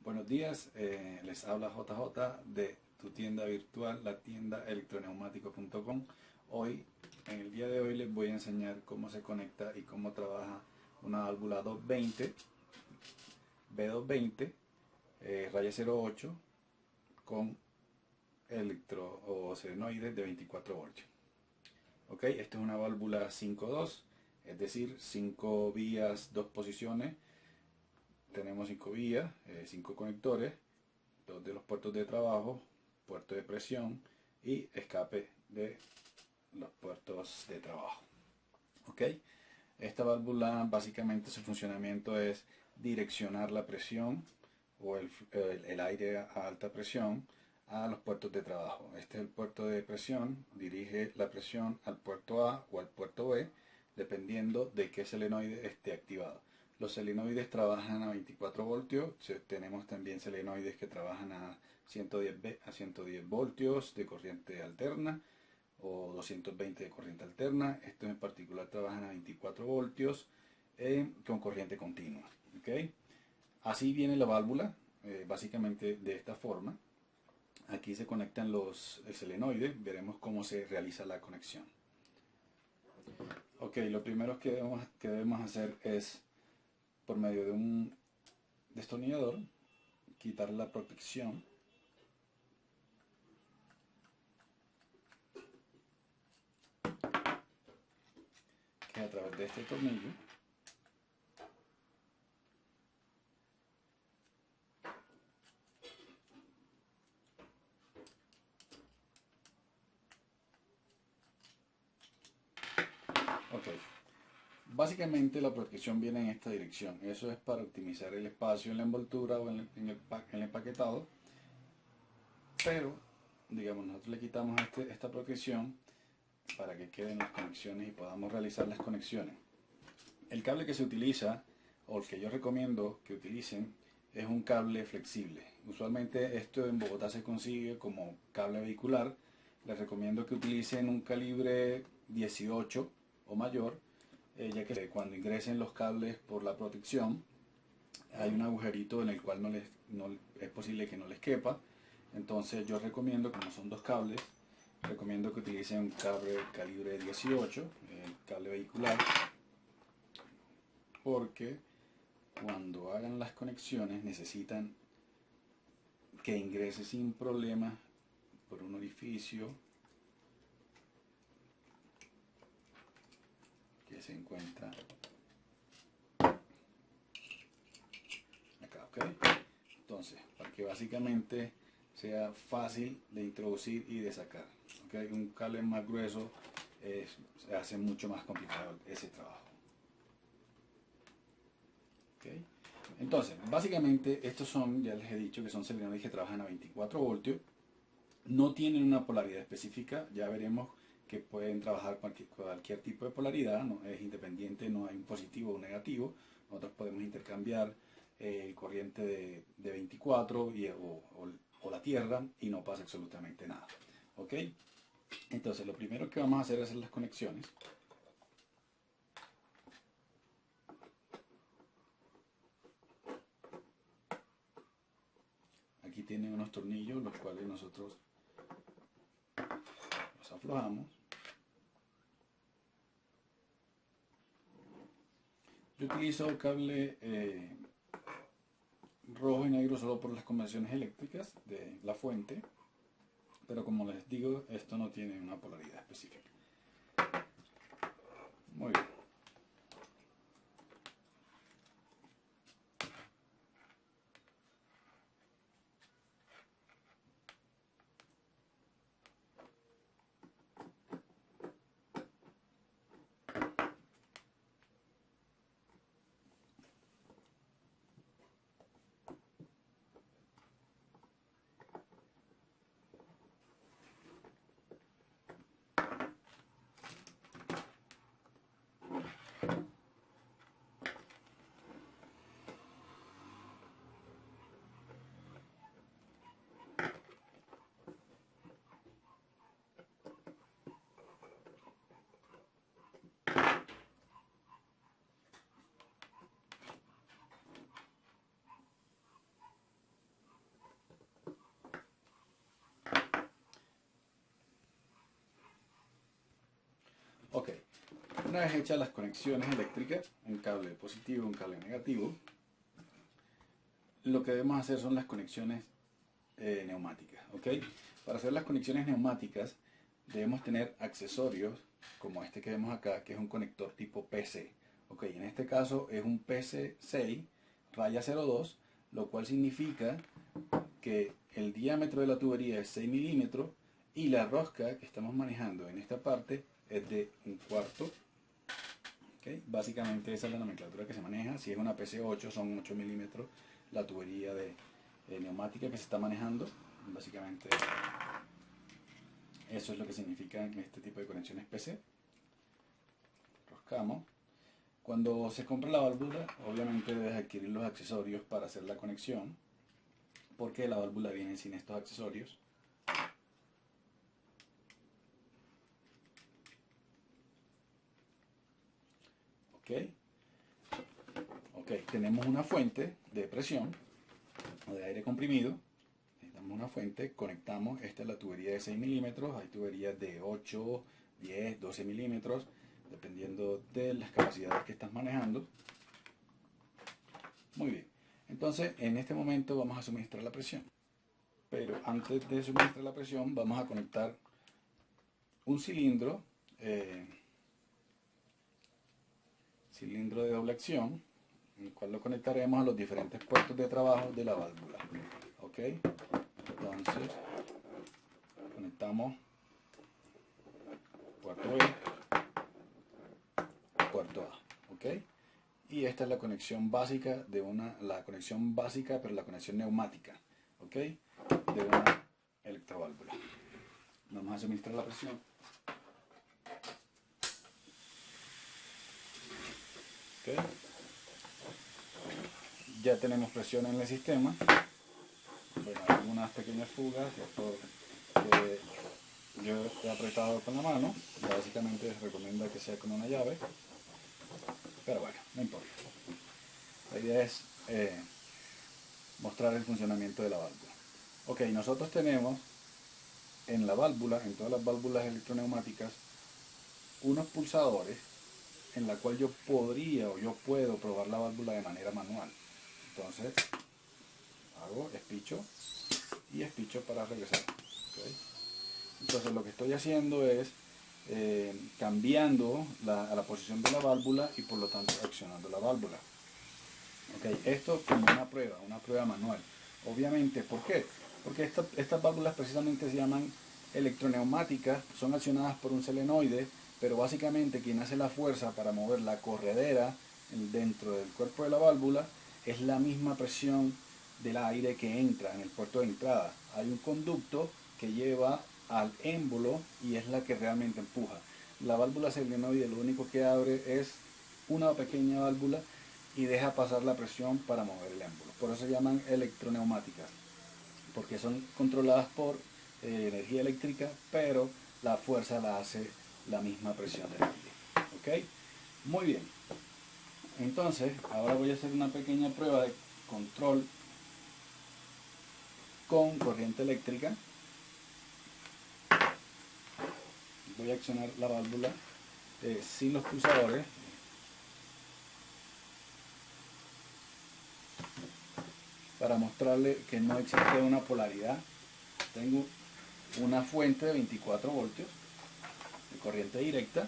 Buenos días, les habla JJ de tu tienda virtual, la tienda electroneumático.com. En el día de hoy les voy a enseñar cómo se conecta y cómo trabaja una válvula 220, B220, raya 08 con electro o solenoides de 24 voltios. Ok, esta es una válvula 5.2, es decir, 5 vías, 2 posiciones. Tenemos 5 vías, 5 conectores, 2 de los puertos de trabajo, puerto de presión y escape de los puertos de trabajo. Ok, esta válvula básicamente su funcionamiento es direccionar la presión o el aire a alta presión a los puertos de trabajo. Este es el puerto de presión, dirige la presión al puerto A o al puerto B dependiendo de qué solenoide esté activado. Los solenoides trabajan a 24 voltios, tenemos también solenoides que trabajan a 110 voltios de corriente alterna o 220 de corriente alterna. Estos en particular trabajan a 24 voltios con corriente continua. ¿Okay? Así viene la válvula, básicamente de esta forma. Aquí se conectan el solenoide, veremos cómo se realiza la conexión. Ok, lo primero que debemos hacer es, por medio de un destornillador, quitar la protección que a través de este tornillo ok. Básicamente la protección viene en esta dirección. Eso es para optimizar el espacio en la envoltura o en el empaquetado. Pero, digamos, nosotros le quitamos esta protección para que queden las conexiones y podamos realizar las conexiones. El cable que se utiliza, o el que yo recomiendo que utilicen, es un cable flexible. Usualmente esto en Bogotá se consigue como cable vehicular. Les recomiendo que utilicen un calibre 18 o mayor, ya que cuando ingresen los cables por la protección hay un agujerito en el cual no es posible que no les quepa. Entonces yo recomiendo, como son dos cables, recomiendo que utilicen un calibre 18, cable vehicular, porque cuando hagan las conexiones necesitan que ingrese sin problema por un orificio que se encuentra acá, ¿ok? Entonces, para que básicamente sea fácil de introducir y de sacar, ¿ok? Un cable más grueso se hace mucho más complicado ese trabajo. ¿Okay? Entonces, básicamente estos son, ya les he dicho que son solenoides que trabajan a 24 voltios, no tienen una polaridad específica, ya veremos que pueden trabajar cualquier tipo de polaridad, no es independiente, no hay un positivo o un negativo. Nosotros podemos intercambiar corriente de 24 o la tierra y no pasa absolutamente nada. ¿Ok? Entonces lo primero que vamos a hacer es hacer las conexiones. Aquí tienen unos tornillos los cuales nosotros los aflojamos. Yo utilizo cable rojo y negro solo por las conversiones eléctricas de la fuente, pero como les digo, esto no tiene una polaridad específica. Muy bien. Ok, una vez hechas las conexiones eléctricas, un cable positivo y un cable negativo, lo que debemos hacer son las conexiones neumáticas. ¿Ok? Para hacer las conexiones neumáticas debemos tener accesorios como este que vemos acá, que es un conector tipo PC. ¿Ok? En este caso es un PC6 raya 02, lo cual significa que el diámetro de la tubería es 6 milímetros y la rosca que estamos manejando en esta parte es de 1/4. ¿Okay? Básicamente esa es la nomenclatura que se maneja. Si es una PC8 son 8 milímetros la tubería de neumática que se está manejando. Básicamente eso es lo que significa en este tipo de conexiones PC. Roscamos. Cuando se compra la válvula, obviamente debes adquirir los accesorios para hacer la conexión, porque la válvula viene sin estos accesorios. Ok, tenemos una fuente de presión o de aire comprimido. Necesitamos una fuente, conectamos. Esta es la tubería de 6 milímetros, hay tuberías de 8, 10, 12 milímetros, dependiendo de las capacidades que estás manejando. Muy bien, entonces en este momento vamos a suministrar la presión. Pero antes de suministrar la presión vamos a conectar un cilindro, cilindro de doble acción, el cual lo conectaremos a los diferentes puertos de trabajo de la válvula. ¿Ok? Entonces conectamos puerto B, puerto A. ¿Ok? Y esta es la conexión básica de la conexión básica, pero la conexión neumática. ¿Ok? De una electroválvula. Vamos a suministrar la presión. ¿Ok? Ya tenemos presión en el sistema. Bueno, algunas pequeñas fugas, esto que yo he apretado con la mano. Básicamente se recomienda que sea con una llave, pero bueno, no importa. La idea es mostrar el funcionamiento de la válvula. Ok, nosotros tenemos en la válvula, en todas las válvulas electroneumáticas, unos pulsadores en la cual yo podría o yo puedo probar la válvula de manera manual. Entonces hago espicho y espicho para regresar. ¿Okay? Entonces lo que estoy haciendo es cambiando a la posición de la válvula y por lo tanto accionando la válvula. Okay, esto como una prueba manual. Obviamente, ¿por qué? Porque estas válvulas precisamente se llaman electroneumáticas, son accionadas por un solenoide, pero básicamente quien hace la fuerza para mover la corredera dentro del cuerpo de la válvula es la misma presión del aire que entra en el puerto de entrada. Hay un conducto que lleva al émbolo y es la que realmente empuja. La válvula solenoide lo único que abre es una pequeña válvula y deja pasar la presión para mover el émbolo. Por eso se llaman electroneumáticas, porque son controladas por energía eléctrica, pero la fuerza la hace la misma presión del aire. ¿Ok? Muy bien. Entonces, ahora voy a hacer una pequeña prueba de control con corriente eléctrica. Voy a accionar la válvula sin los pulsadores. Para mostrarle que no existe una polaridad. Tengo una fuente de 24 voltios de corriente directa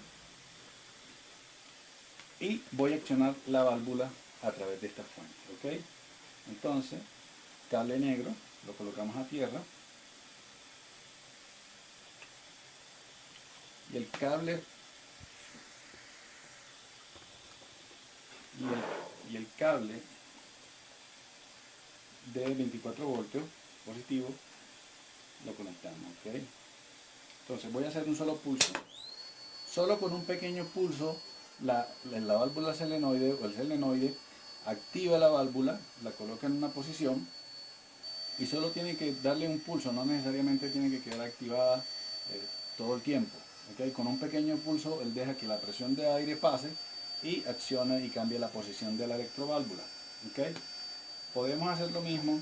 y voy a accionar la válvula a través de esta fuente. ¿Ok? Entonces, cable negro lo colocamos a tierra y el cable y el cable de 24 voltios positivo lo conectamos. ¿Ok? Entonces voy a hacer un solo pulso. Solo con un pequeño pulso la válvula solenoide o el solenoide activa la válvula, la coloca en una posición y solo tiene que darle un pulso, no necesariamente tiene que quedar activada todo el tiempo. ¿Okay? Con un pequeño pulso él deja que la presión de aire pase y acciona y cambia la posición de la electroválvula. ¿Okay? Podemos hacer lo mismo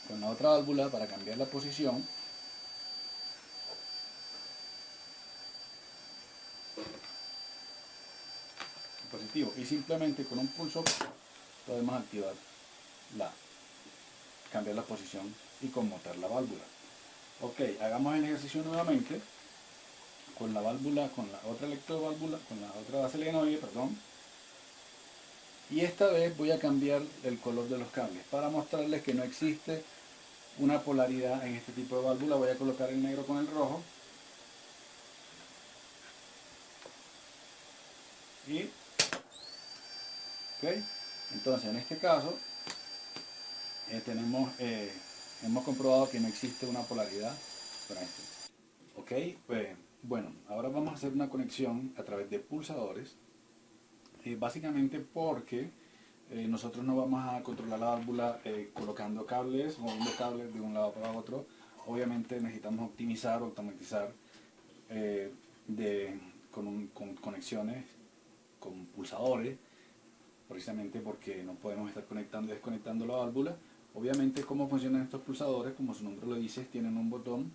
con la otra válvula para cambiar la posición. positivo, y simplemente con un pulso podemos activar cambiar la posición y conmutar la válvula. Ok, hagamos el ejercicio nuevamente con la válvula, con la otra electroválvula, con la otra base solenoide, perdón. Y esta vez voy a cambiar el color de los cables para mostrarles que no existe una polaridad en este tipo de válvula. Voy a colocar el negro con el rojo. Y ok, entonces en este caso hemos comprobado que no existe una polaridad con esto. Ok, bueno, ahora vamos a hacer una conexión a través de pulsadores, básicamente porque nosotros no vamos a controlar la válvula colocando cables, moviendo cables de un lado para otro. Obviamente necesitamos optimizar o automatizar con conexiones, con pulsadores, precisamente porque no podemos estar conectando y desconectando la válvula. Obviamente, ¿cómo funcionan estos pulsadores? Como su nombre lo dice, tienen un botón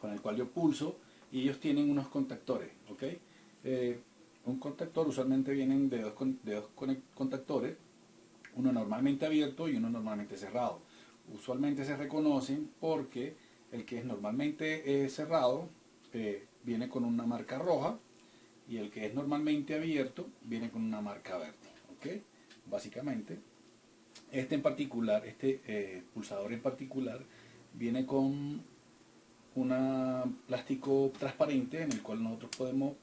con el cual yo pulso y ellos tienen unos contactores, ¿ok? Un contactor usualmente vienen de dos contactores, uno normalmente abierto y uno normalmente cerrado. Usualmente se reconocen porque el que es normalmente cerrado viene con una marca roja y el que es normalmente abierto viene con una marca verde, ¿ok? Básicamente, este en particular, pulsador en particular, viene con un plástico transparente en el cual nosotros podemos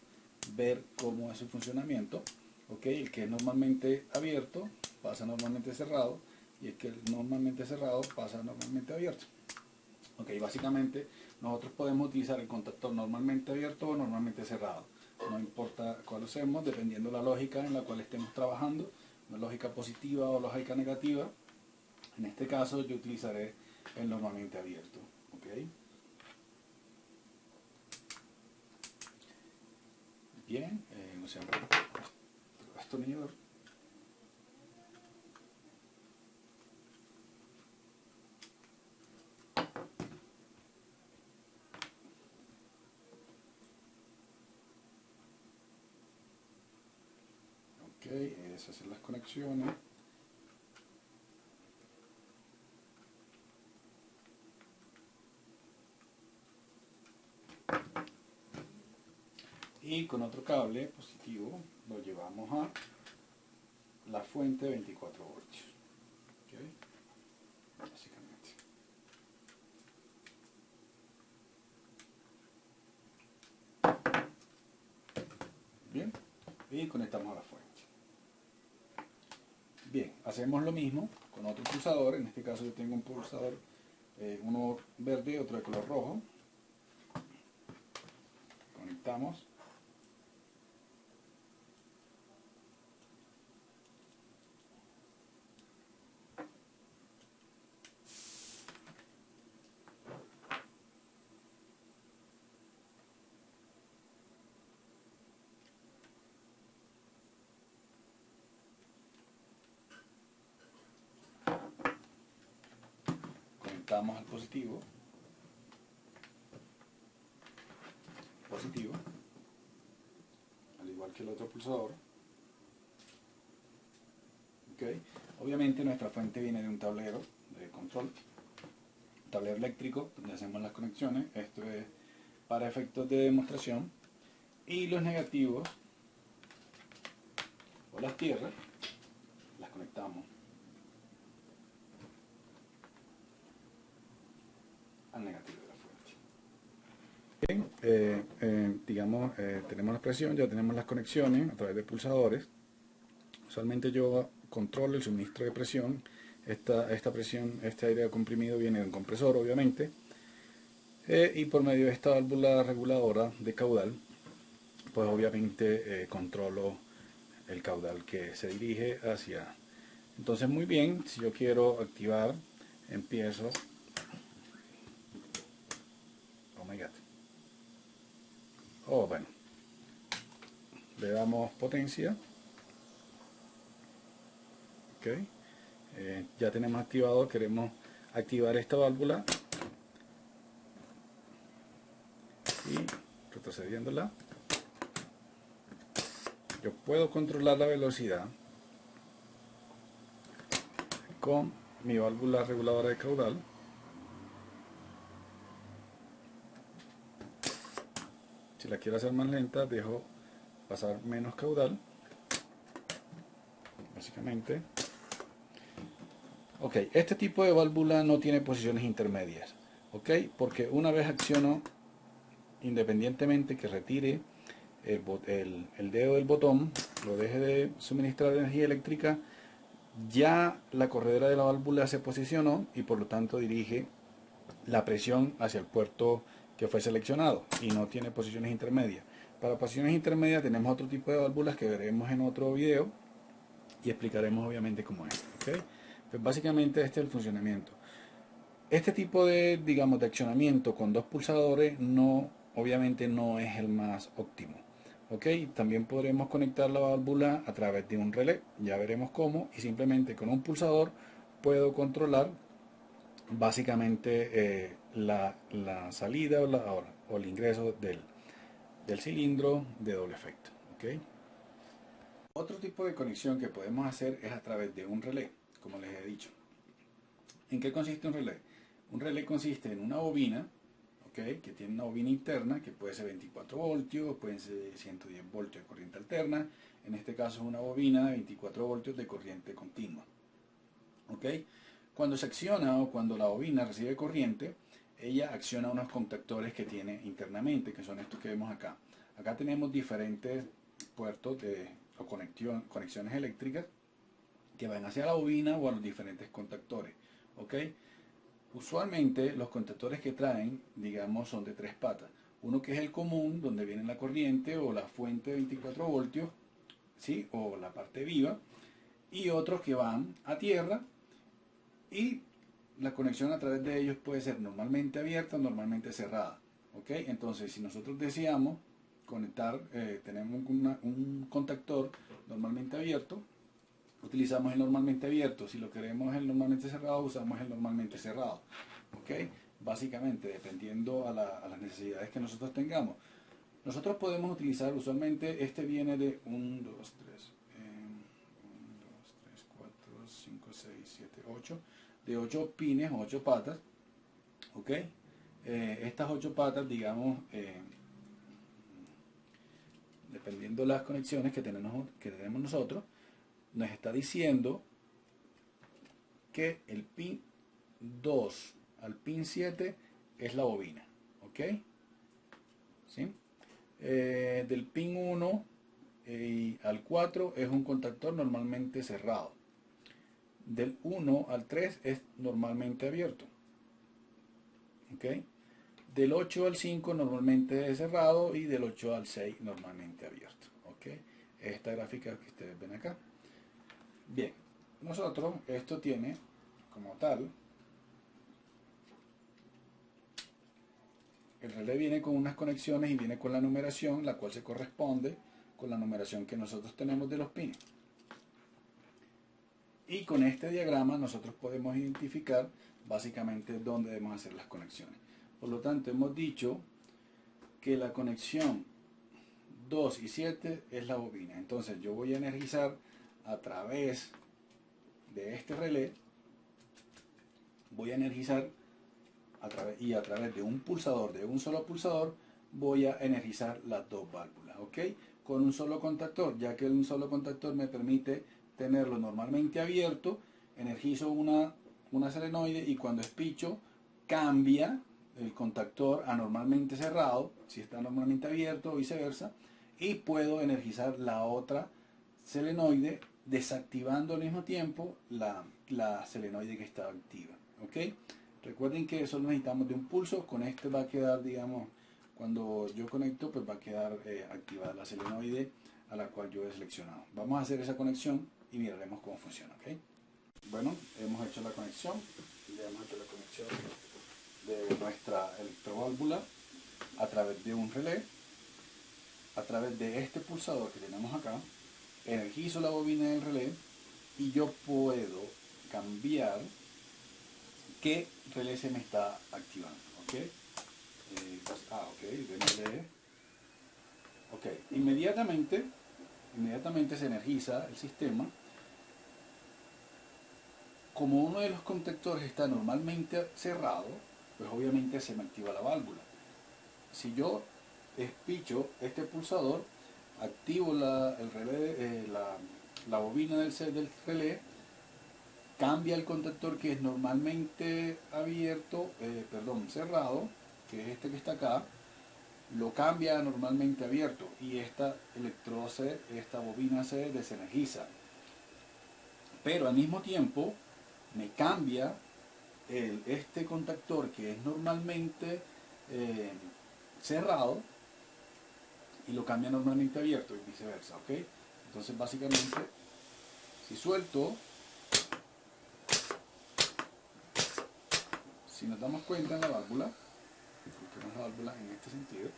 ver cómo es su funcionamiento. ¿Okay? El que es normalmente abierto pasa normalmente cerrado y el que es normalmente cerrado pasa normalmente abierto. Okay, básicamente nosotros podemos utilizar el contactor normalmente abierto o normalmente cerrado. No importa cuál usemos, dependiendo de la lógica en la cual estemos trabajando, una lógica positiva o lógica negativa. En este caso yo utilizaré el normalmente abierto. ¿Okay? Bien, usemos el destornillador. Ok, es hacer las conexiones. Y con otro cable positivo lo llevamos a la fuente de 24 voltios. ¿Okay? Básicamente. Bien, y conectamos a la fuente. Bien, hacemos lo mismo con otro pulsador. En este caso yo tengo un pulsador, uno verde y otro de color rojo. Conectamos. Conectamos al positivo. Positivo. Al igual que el otro pulsador. Okay. Obviamente nuestra fuente viene de un tablero de control, un tablero eléctrico donde hacemos las conexiones. Esto es para efectos de demostración. Y los negativos o las tierras las conectamos al negativo de la fuente. Bien, digamos, tenemos la presión, ya tenemos las conexiones a través de pulsadores. Usualmente yo controlo el suministro de presión. Esta presión, este aire comprimido viene de un compresor, obviamente, y por medio de esta válvula reguladora de caudal, pues obviamente controlo el caudal que se dirige hacia. Entonces, muy bien, si yo quiero activar, empiezo. Oh my god. Oh, bueno, le damos potencia. Ok, ya tenemos activado, queremos activar esta válvula y retrocediéndola. Ok, yo puedo controlar la velocidad con mi válvula reguladora de caudal. Si la quiero hacer más lenta, dejo pasar menos caudal, básicamente. Ok, este tipo de válvula no tiene posiciones intermedias, ok, porque una vez acciono, independientemente que retire el dedo del botón, lo deje de suministrar energía eléctrica, ya la corredera de la válvula se posicionó y por lo tanto dirige la presión hacia el puerto que fue seleccionado y no tiene posiciones intermedias. Para posiciones intermedias tenemos otro tipo de válvulas que veremos en otro video y explicaremos obviamente cómo es. ¿Okay? Pues básicamente este es el funcionamiento. Este tipo de, digamos, de accionamiento con dos pulsadores obviamente no es el más óptimo. ¿Ok? También podremos conectar la válvula a través de un relé, ya veremos cómo, y simplemente con un pulsador puedo controlar básicamente la salida o el ingreso del cilindro de doble efecto. ¿Ok? Otro tipo de conexión que podemos hacer es a través de un relé, como les he dicho. ¿En qué consiste un relé? Un relé consiste en una bobina, ¿okay? Que tiene una bobina interna, que puede ser 24 voltios, pueden ser 110 voltios de corriente alterna. En este caso es una bobina de 24 voltios de corriente continua. ¿Okay? Cuando se acciona o cuando la bobina recibe corriente, ella acciona unos contactores que tiene internamente, que son estos que vemos acá. Acá tenemos diferentes puertos o conexiones eléctricas que van hacia la bobina o a los diferentes contactores. ¿Ok? Usualmente los contactores que traen, digamos, son de tres patas. Uno que es el común, donde viene la corriente o la fuente de 24 voltios, ¿sí? O la parte viva. Y otros que van a tierra y la conexión a través de ellos puede ser normalmente abierta o normalmente cerrada. ¿Ok? Entonces, si nosotros deseamos conectar, tenemos un contactor normalmente abierto, utilizamos el normalmente abierto. Si lo queremos el normalmente cerrado, usamos el normalmente cerrado. ¿Ok? Básicamente, dependiendo a las necesidades que nosotros tengamos. Nosotros podemos utilizar, usualmente, este viene de 1, 2, 3, 4, 5, 6, 7, 8, de 8 pines o 8 patas. ¿Ok? Estas 8 patas, digamos, dependiendo de las conexiones que tenemos nosotros, nos está diciendo que el pin 2 al pin 7 es la bobina. ¿Ok? ¿Sí? Del pin 1 al 4 es un contactor normalmente cerrado. Del 1 al 3 es normalmente abierto. ¿Ok? Del 8 al 5 normalmente es cerrado y del 8 al 6 normalmente abierto. ¿Ok? Esta gráfica que ustedes ven acá. Bien, nosotros, esto tiene como tal, el relé viene con unas conexiones y viene con la numeración, la cual se corresponde con la numeración que nosotros tenemos de los pines. Y con este diagrama nosotros podemos identificar básicamente dónde debemos hacer las conexiones. Por lo tanto, hemos dicho que la conexión 2 y 7 es la bobina. Entonces yo voy a energizar a través de este relé, voy a energizar a través de un pulsador, de un solo pulsador, voy a energizar las dos válvulas, ¿ok? Con un solo contactor, ya que un solo contactor me permite tenerlo normalmente abierto, energizo una solenoide y cuando espicho cambia el contactor a normalmente cerrado, si está normalmente abierto o viceversa, y puedo energizar la otra solenoide desactivando al mismo tiempo la solenoide que está activa. ¿Ok? Recuerden que solo necesitamos de un pulso, con este va a quedar, digamos, cuando yo conecto, pues va a quedar activada la solenoide a la cual yo he seleccionado. Vamos a hacer esa conexión y miraremos cómo funciona. ¿Ok? Bueno, hemos hecho la conexión, ya hemos hecho la conexión de nuestra electroválvula a través de un relé, a través de este pulsador que tenemos acá, energizo la bobina del relé y yo puedo cambiar qué relé se me está activando. ¿Ok? Ok, démosle. Ok, inmediatamente inmediatamente se energiza el sistema. Como uno de los contactores está normalmente cerrado, pues obviamente se me activa la válvula. Si yo despicho este pulsador, activo el relé, la bobina del relé, cambia el contactor que es normalmente abierto, cerrado, que es este que está acá, lo cambia a normalmente abierto y esta bobina se desenergiza. Pero al mismo tiempo me cambia este contactor que es normalmente cerrado y lo cambia normalmente abierto y viceversa, ¿ok? Entonces básicamente, si suelto, si nos damos cuenta en la válvula, coloquemos la válvula en este sentido,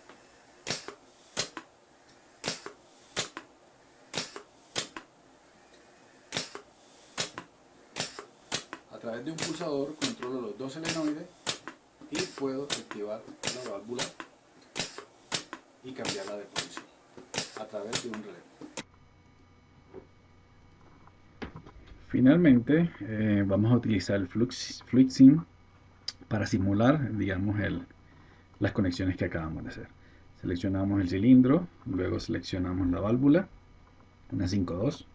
a través de un pulsador controlo los dos solenoides y puedo activar la válvula y cambiarla de posición a través de un relé. Finalmente vamos a utilizar el FluidSim para simular, digamos, las conexiones que acabamos de hacer. Seleccionamos el cilindro, luego seleccionamos la válvula, una 5.2.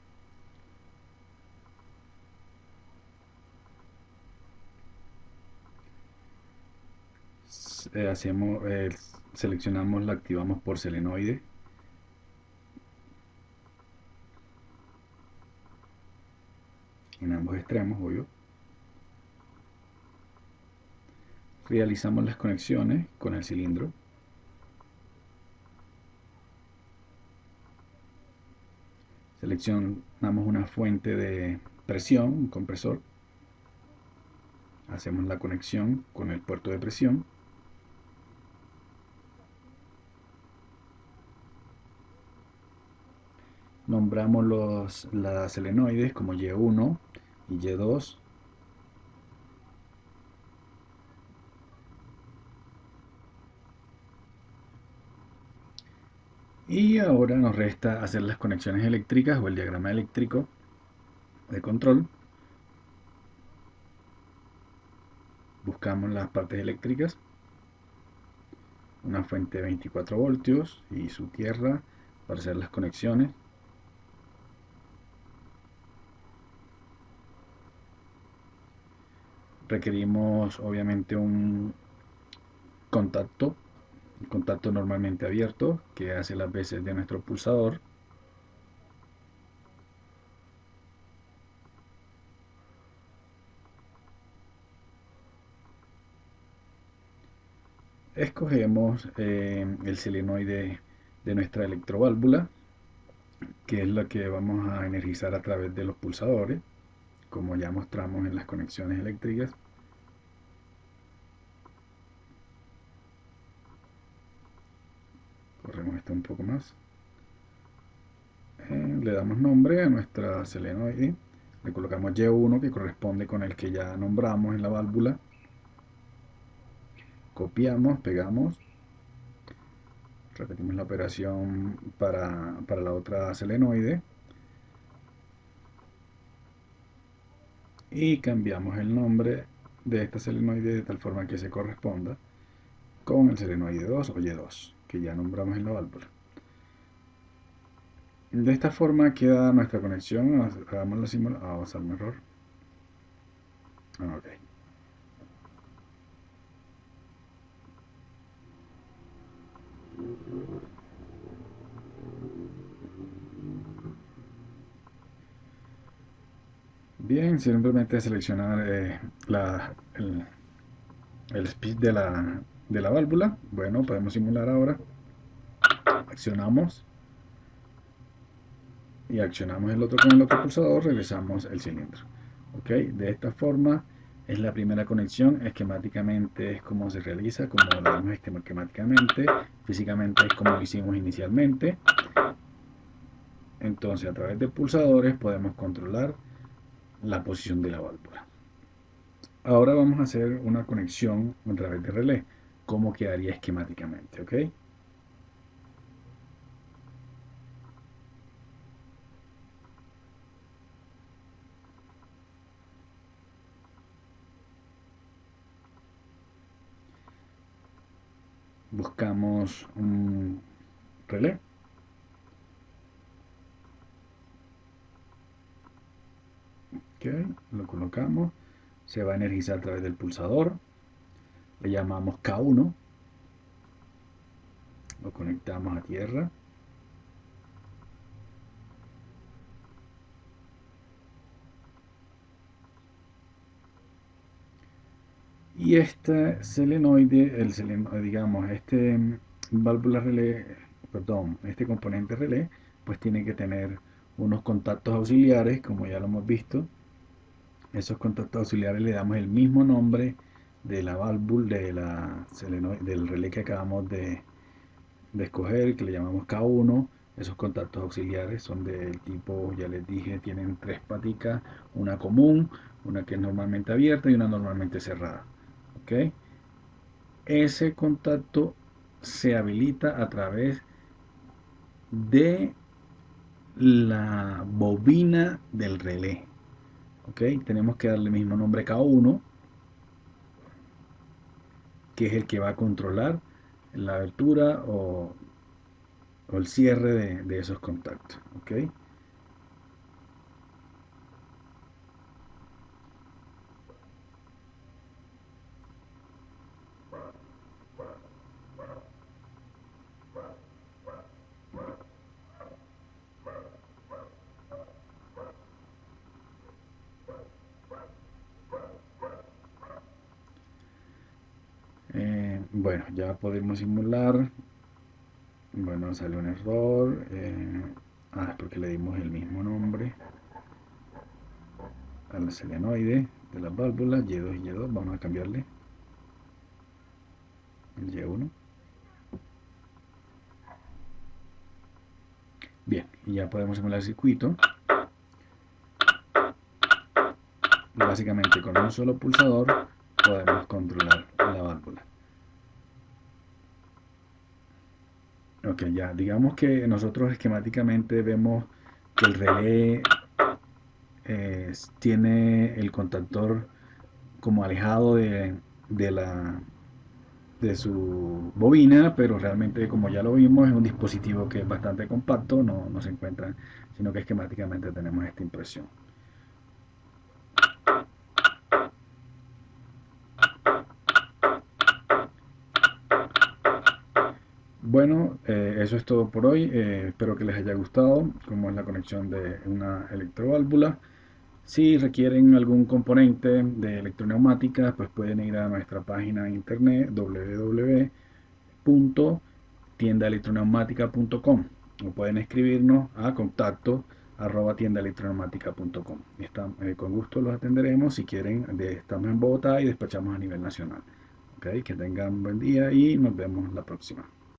Seleccionamos, la activamos por solenoide. En ambos extremos, obvio. Realizamos las conexiones con el cilindro. Seleccionamos una fuente de presión, un compresor. Hacemos la conexión con el puerto de presión. Nombramos las solenoides como Y1 y Y2. Y ahora nos resta hacer las conexiones eléctricas o el diagrama eléctrico de control. Buscamos las partes eléctricas, una fuente de 24 voltios y su tierra para hacer las conexiones. Requerimos obviamente un contacto normalmente abierto que hace las veces de nuestro pulsador. Escogemos el solenoide de nuestra electroválvula, que es la que vamos a energizar a través de los pulsadores, como ya mostramos en las conexiones eléctricas. Corremos esto un poco más. Le damos nombre a nuestra solenoide. Le colocamos Y1, que corresponde con el que ya nombramos en la válvula. Copiamos, pegamos. Repetimos la operación para la otra solenoide. Y cambiamos el nombre de esta solenoide de tal forma que se corresponda con el solenoide 2 o Y2 que ya nombramos en la válvula. De esta forma queda nuestra conexión. Hagamos la simulación. Vamos al error. Ok. Bien, simplemente seleccionar el speed de la válvula. Bueno, podemos simular ahora. Accionamos y accionamos el otro con el otro pulsador, regresamos el cilindro. Ok, de esta forma es la primera conexión. Esquemáticamente es como se realiza, como lo vemos esquemáticamente. Físicamente es como lo hicimos inicialmente. Entonces, a través de pulsadores podemos controlar la posición de la válvula. Ahora vamos a hacer una conexión a través de relé, como quedaría esquemáticamente, ¿ok? buscamos un relé. Ok, lo colocamos, se va a energizar a través del pulsador, le llamamos K1, lo conectamos a tierra. Y este solenoide, digamos, válvula relé, perdón, este componente relé, pues tiene que tener unos contactos auxiliares, como ya lo hemos visto. Esos contactos auxiliares le damos el mismo nombre de la válvula, del relé que acabamos de escoger, que le llamamos K1. Esos contactos auxiliares son del tipo, ya les dije, tienen tres paticas, una común, una que es normalmente abierta y una normalmente cerrada. ¿Ok? Ese contacto se habilita a través de la bobina del relé. ¿Ok? Tenemos que darle el mismo nombre K1, que es el que va a controlar la abertura o el cierre de esos contactos. ¿Ok? Bueno, ya podemos simular. Bueno, sale un error. Es porque le dimos el mismo nombre al selenoide de las válvulas Y2 y Y2. Vamos a cambiarle el Y1. Bien, y ya podemos simular el circuito. Básicamente con un solo pulsador podemos controlar la válvula. Ok, ya, digamos que nosotros esquemáticamente vemos que el relé tiene el contactor como alejado de su bobina, pero realmente, como ya lo vimos, es un dispositivo que es bastante compacto, no se encuentra, sino que esquemáticamente tenemos esta impresión. Bueno, eso es todo por hoy. Espero que les haya gustado cómo es la conexión de una electroválvula. Si requieren algún componente de electroneumática, pues pueden ir a nuestra página de internet www.tiendaelectroneumática.com o pueden escribirnos a contacto@tiendaelectroneumática.com. Con gusto los atenderemos. Si quieren, estamos en Bogotá y despachamos a nivel nacional. Okay, que tengan buen día y nos vemos la próxima.